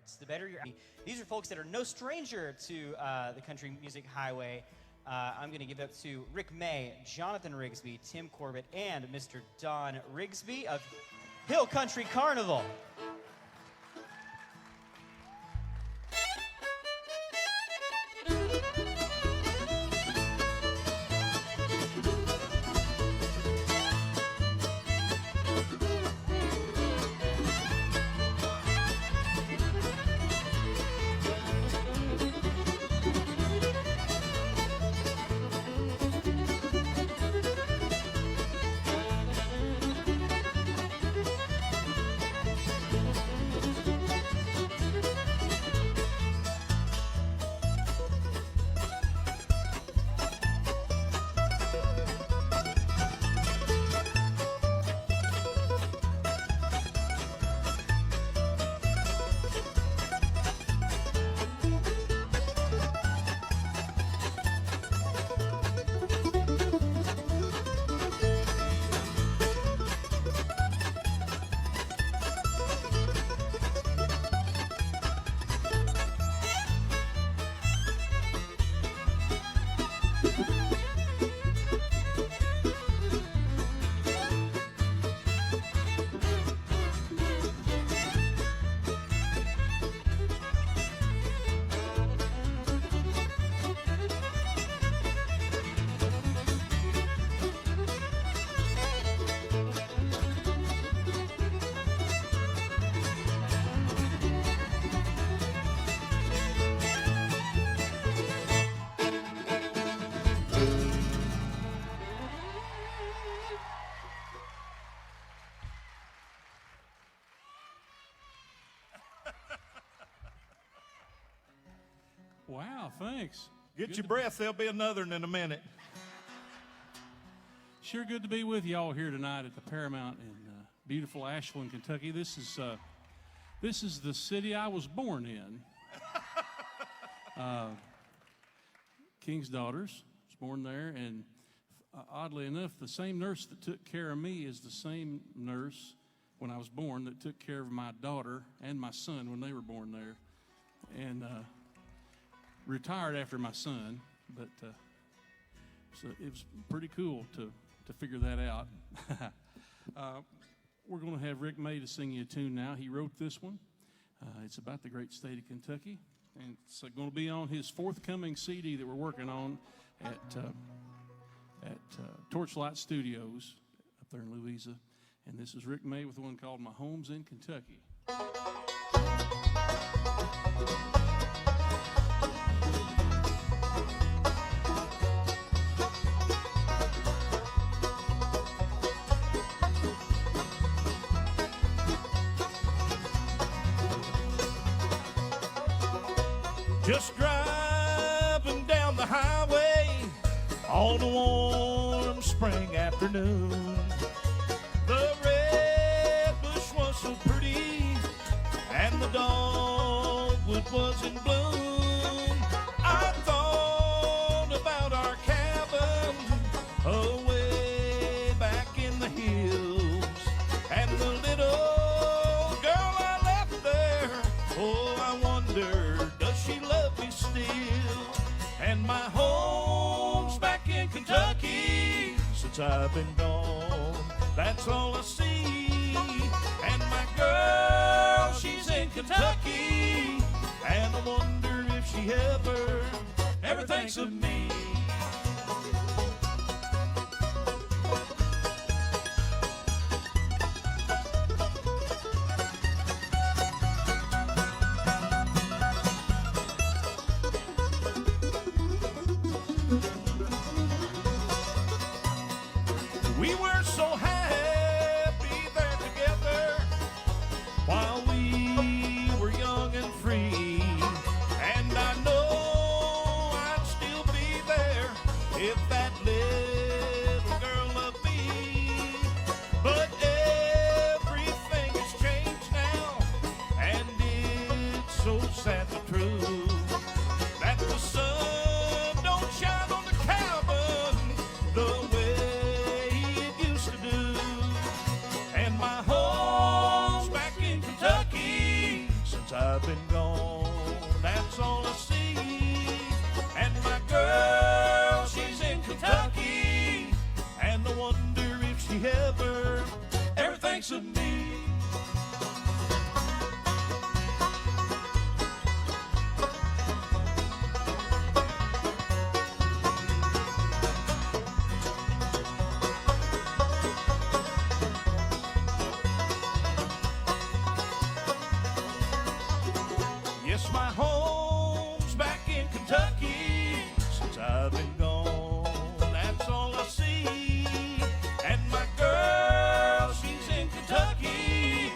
arts, the better your. These are folks that are no stranger to the country music highway. I'm going to give it up to Rick May, Jonathan Rigsby, Tim Corbett, and Mr. Don Rigsby of Hill Country Carnival. Wow, thanks. Get your breath. There'll be another in a minute. Sure good to be with y'all here tonight at the Paramount in beautiful Ashland, Kentucky. This is the city I was born in. King's Daughters. Was born there, and oddly enough, the same nurse that took care of me is the same nurse when I was born that took care of my daughter and my son when they were born there. And retired after my son, but so it was pretty cool to figure that out. We're going to have Rick May to sing you a tune now. He wrote this one. It's about the great state of Kentucky, and it's going to be on his forthcoming CD that we're working on at Torchlight Studios up there in Louisa. And this is Rick May with one called My Home's in Kentucky. Just driving down the highway on a warm spring afternoon. The red bush was so pretty, and the dogwood was in bloom. I thought about our cabin away back in the hills, and the little girl I left there. Oh, I wonder, does she love me still? And my home's back in Kentucky since I've been gone. That's all I see. And my girl, she's in Kentucky, and I wonder if she ever thinks of me. We were so happy there together while we were young and free. And I know I'd still be there if that little girl loved me. But everything has changed now, and it's so sad but true that the sun don't shine on the cabin the way I've been gone, that's all I see. And my girl, she's in Kentucky, and I wonder if she ever thinks of me. Yes, my home's back in Kentucky. Since I've been gone, that's all I see. And my girl, she's in Kentucky,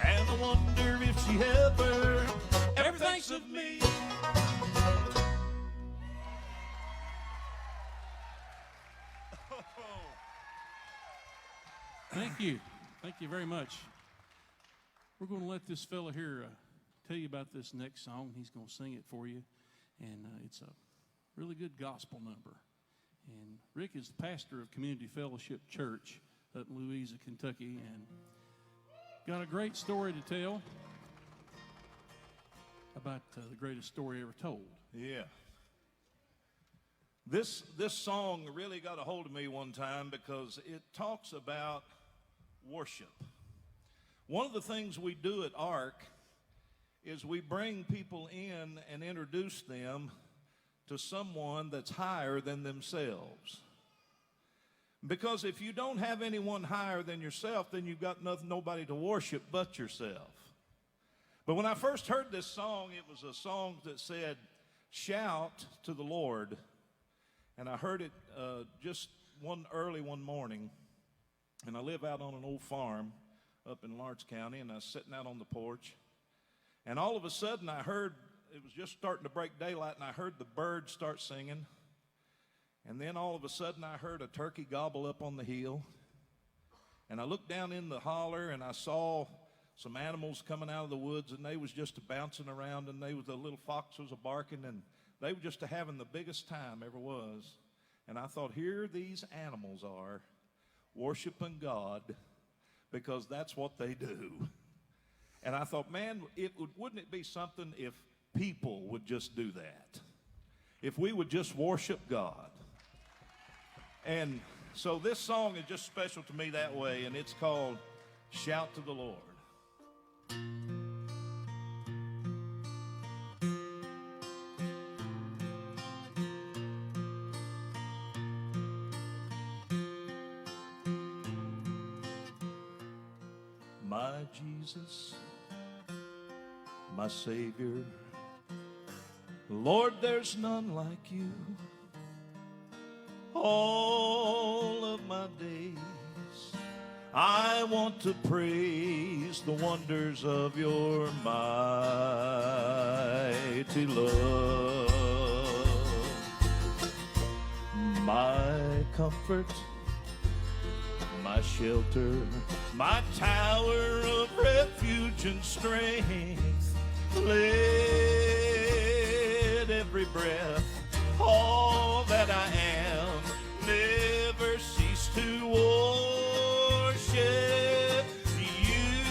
and I wonder if she ever thinks of me. Thank you. Thank you very much. We're going to let this fella here tell you about this next song. He's going to sing it for you, and it's a really good gospel number. And Rick is the pastor of Community Fellowship Church up in Louisa, Kentucky, and got a great story to tell about the greatest story ever told. Yeah. This song really got a hold of me one time because it talks about worship. One of the things we do at ARC is we bring people in and introduce them to someone that's higher than themselves. Because if you don't have anyone higher than yourself, then you've got nobody to worship but yourself. But when I first heard this song, it was a song that said, "Shout to the Lord." And I heard it just early one morning. And I live out on an old farm up in Lawrence County, and I was sitting out on the porch. And all of a sudden I heard, it was just starting to break daylight, and I heard the birds start singing. And then all of a sudden I heard a turkey gobble up on the hill. And I looked down in the holler, and I saw some animals coming out of the woods, and they was just bouncing around, and the little fox was barking, and they were just having the biggest time ever was. And I thought, here these animals are worshiping God, because that's what they do. And I thought, man, wouldn't it be something if people would just do that? If we would just worship God. And so this song is just special to me that way, and it's called "Shout to the Lord." My Jesus, my Savior, Lord, there's none like you. All of my days I want to praise the wonders of your mighty love. My comfort, my shelter, my tower of refuge and strength. Let every breath, all that I am, never cease to worship you.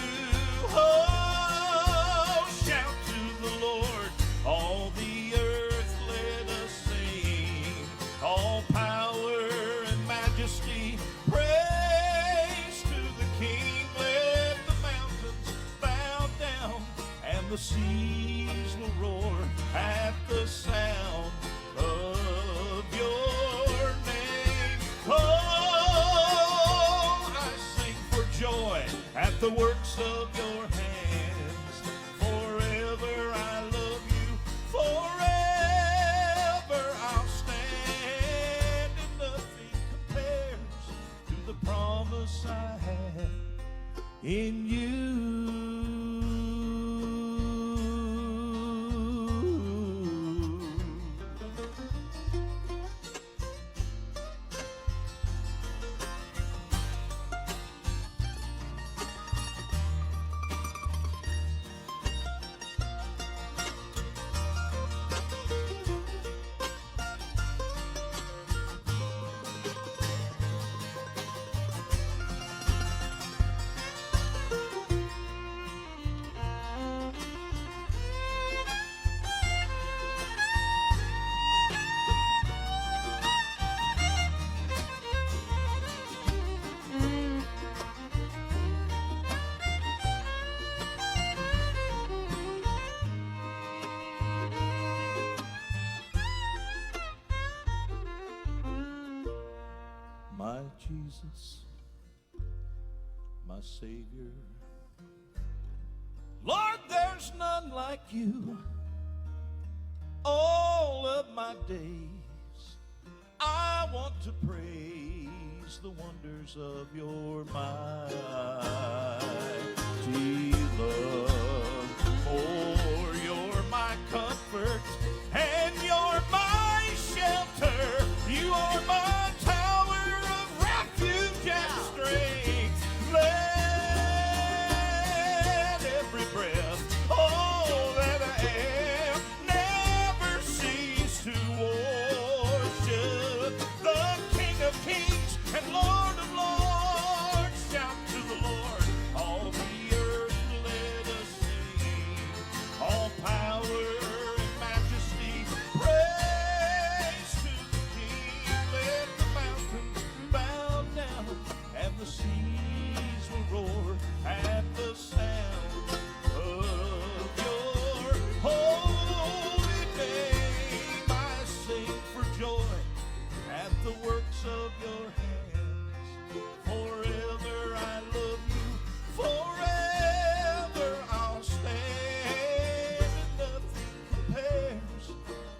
Oh, shout to the Lord, all the earth let us sing, all power and majesty, praise to the King. Let the mountains bow down, and the seas will roar at the sound of your name. Oh, I sing for joy at the works of your hands. Forever I love you, forever I'll stand, and nothing compares to the promise I have in you. Jesus, my Savior. Lord, there's none like you. All of my days I want to praise the wonders of your mighty love. For you're my comfort and you're my shelter. You are my tower of refuge and strength. Let every breath, oh, that I am, never cease to worship the King of Kings and Lord of Lords. Shout to the Lord, all the earth let us sing. All power and majesty, praise to the King. Let the mountains bow down and the seas will roar at the sound of your holy name. I sing for joy at the works of your hands. Forever I love you, forever I'll stand. And nothing compares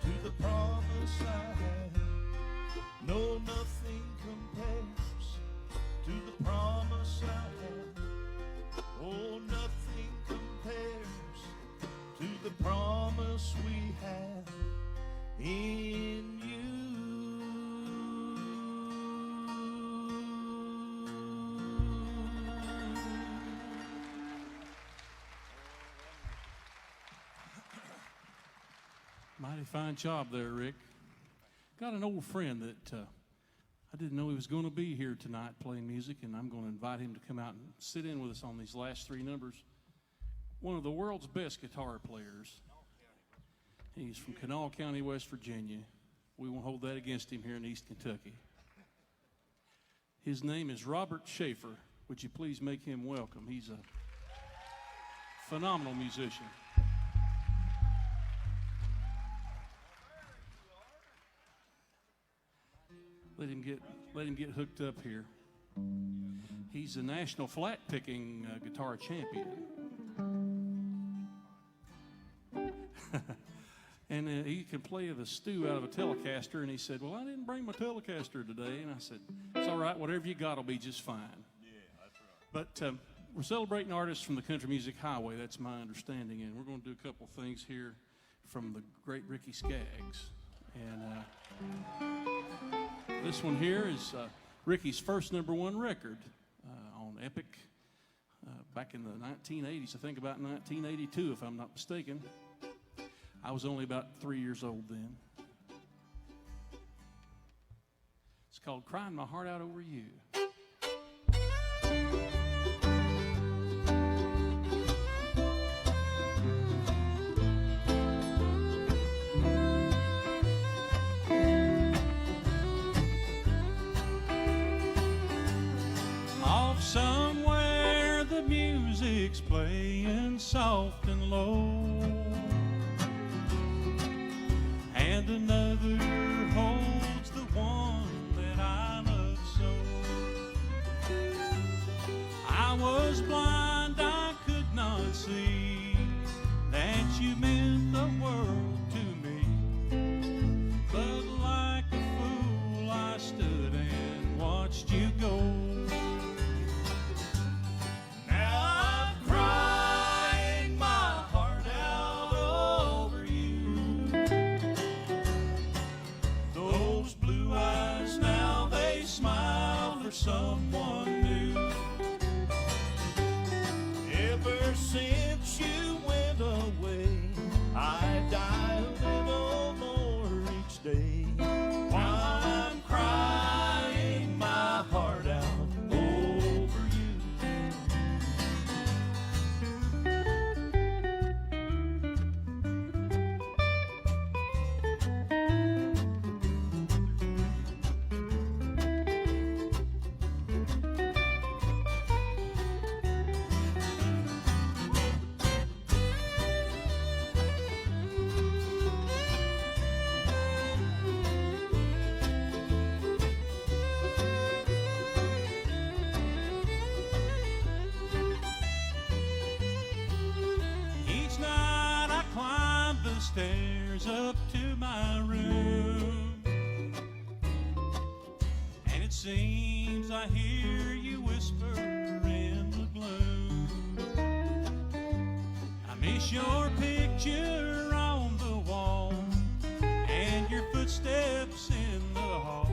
to the promise I have. No, nothing compares to the promise I have. Oh, nothing compares to the promise we have in you. Mighty fine job there, Rick. Got an old friend that I didn't know he was going to be here tonight playing music, and I'm going to invite him to come out and sit in with us on these last three numbers. One of the world's best guitar players. He's from Kanawha County, West Virginia. We won't hold that against him here in East Kentucky. His name is Robert Shafer. Would you please make him welcome? He's a phenomenal musician. Let him get hooked up here. He's a national flat picking guitar champion. And he can play the stew out of a Telecaster. And he said, well, I didn't bring my Telecaster today. And I said, it's all right. Whatever you got will be just fine. Yeah, that's right. But we're celebrating artists from the Country Music Highway. That's my understanding. And we're going to do a couple things here from the great Ricky Skaggs. And this one here is Ricky's first #1 record on Epic back in the 1980s. I think about 1982, if I'm not mistaken. I was only about 3 years old then. It's called Crying My Heart Out Over You. Off somewhere the music's playing soft and low, and another holds the one that I love so. I was blind, I could not see that you meant the world to me. But like a fool I stood and watched you go. Someone new. Ever since you went away, stairs up to my room, and it seems I hear you whisper in the gloom. I miss your picture on the wall and your footsteps in the hall,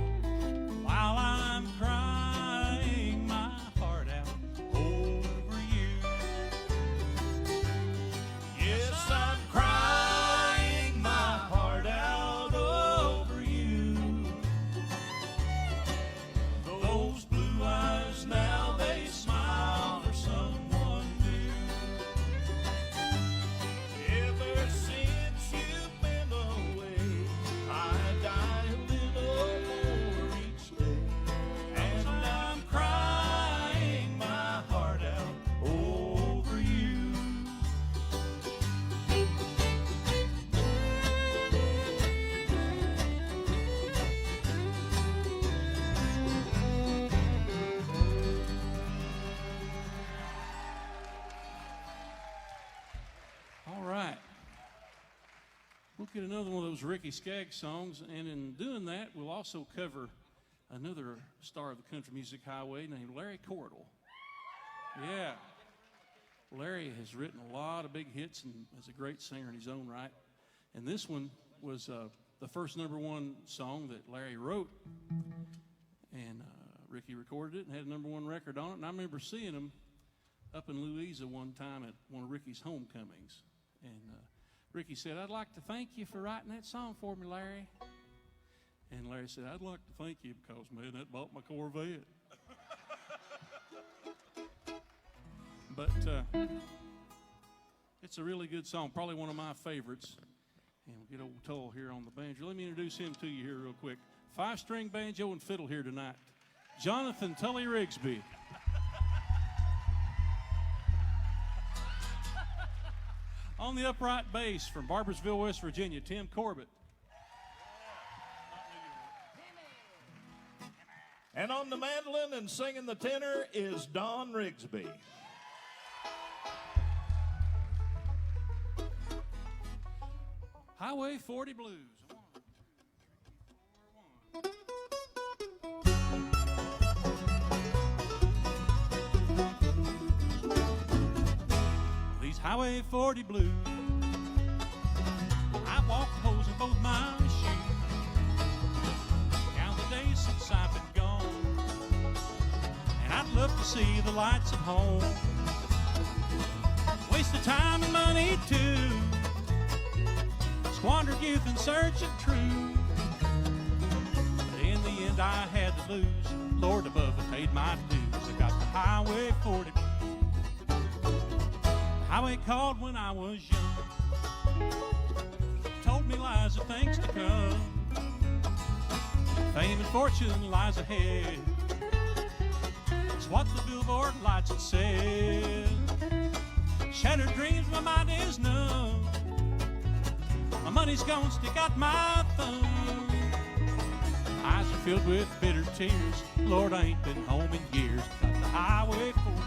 while I'm crying my heart out over you. Yes, I'm crying my heart out over you. Those blue eyes now, they smile for someone new. Ever since you've been away, I die a little more each day, and I'm crying my heart out over you. All right. We'll get another one of those Ricky Skaggs songs, and in doing that, we'll also cover another star of the country music highway named Larry Cordell. Yeah. Larry has written a lot of big hits and is a great singer in his own right. And this one was the first #1 song that Larry wrote. And Ricky recorded it and had a #1 record on it. And I remember seeing him up in Louisa one time at one of Ricky's homecomings. And Ricky said, "I'd like to thank you for writing that song for me, Larry." And Larry said, "I'd like to thank you because, man, that bought my Corvette." But it's a really good song, probably one of my favorites. And we'll get old Tull here on the banjo. Let me introduce him to you here real quick. 5-string banjo and fiddle here tonight. Jonathan Tully Rigsby. On the upright bass from Barboursville, West Virginia, Tim Corbett. And on the mandolin and singing the tenor is Don Rigsby. Highway 40 Blues. 1, 2, 3, 4, 1. These Highway 40 Blues, I walk holes in both my shoes. Count the days since I've been gone, and I'd love to see the lights at home. Waste of time and money too. Squandered youth in search of truth. But in the end I had to lose. Lord above, I paid my dues. I got the Highway 40 Blues. The highway called when I was young, told me lies of things to come. Fame and fortune lies ahead. It's what the billboard lights had said. Shattered dreams, my mind is numb. My money's gone, stick out my thumb. Eyes are filled with bitter tears. Lord, I ain't been home in years. Got the Highway 40.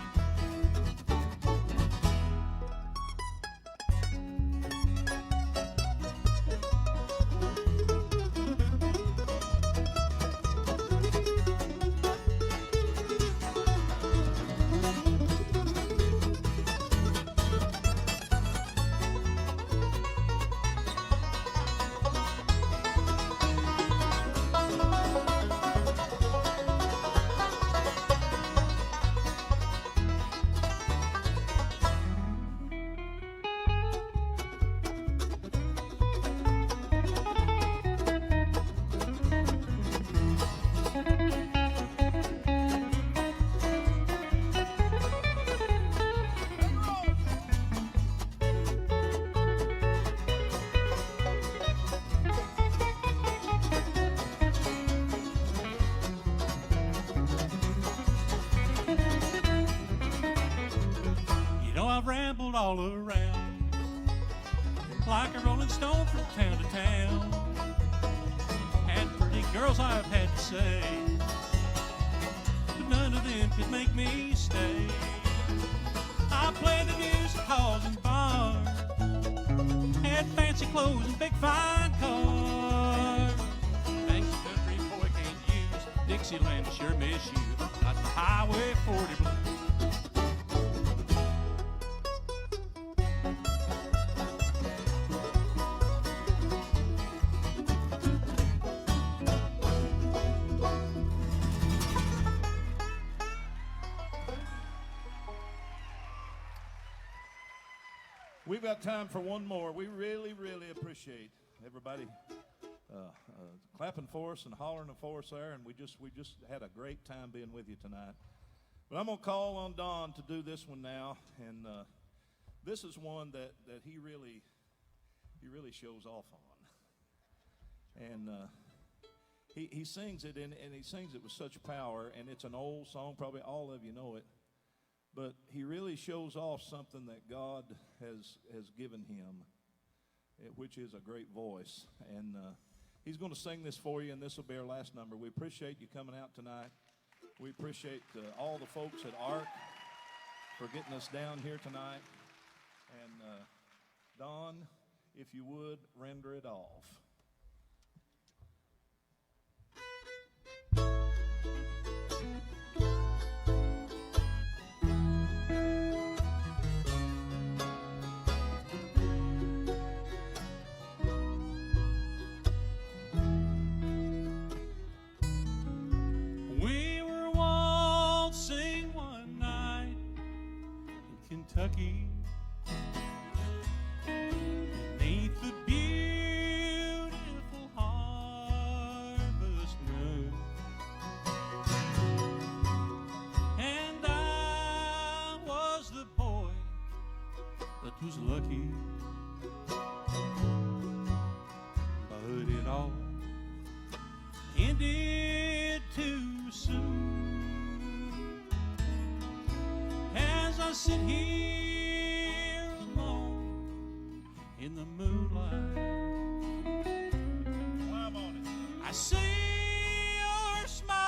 I've rambled all around like a rolling stone from town to town. Had pretty girls I've had to say, but none of them could make me stay. I played the music halls and bars, had fancy clothes and big fine cars. Things the country boy can't use. Dixieland sure miss you. Not the Highway 40 blues. We've got time for one more. We really, really appreciate everybody clapping for us and hollering for us there, and we just had a great time being with you tonight. But I'm gonna call on Don to do this one now, and this is one that he really shows off on, and he sings it and he sings it with such power, and it's an old song, probably all of you know it. But he really shows off something that God has given him, which is a great voice. And he's going to sing this for you, and this will be our last number. We appreciate you coming out tonight. We appreciate all the folks at ARC for getting us down here tonight. And Don, if you would, render it off. Kentucky, beneath the beautiful harvest moon, and I was the boy that was lucky, but it all ended too soon. As I sit here in the moonlight, I see your smiling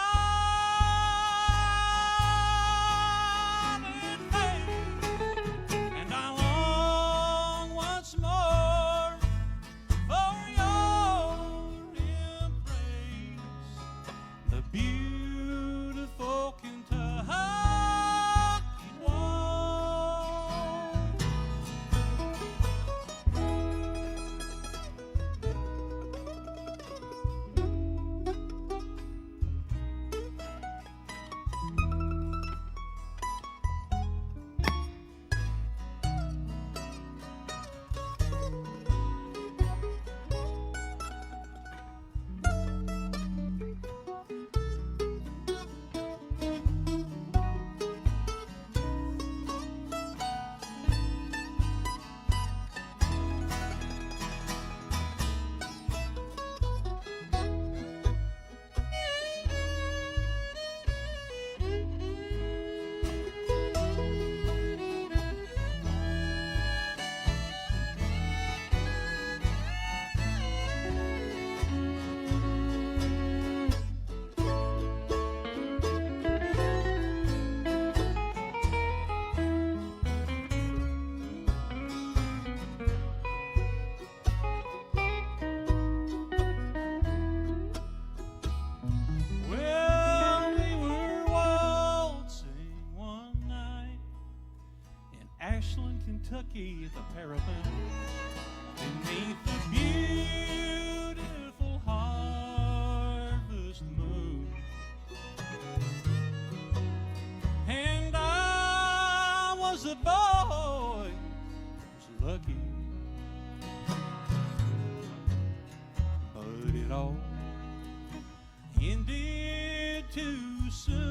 face, and I long once more for your embrace, the beautiful Kentucky. Kentucky at the Paramount, beneath the beautiful harvest moon, and I was a boy who was lucky, but it all ended too soon.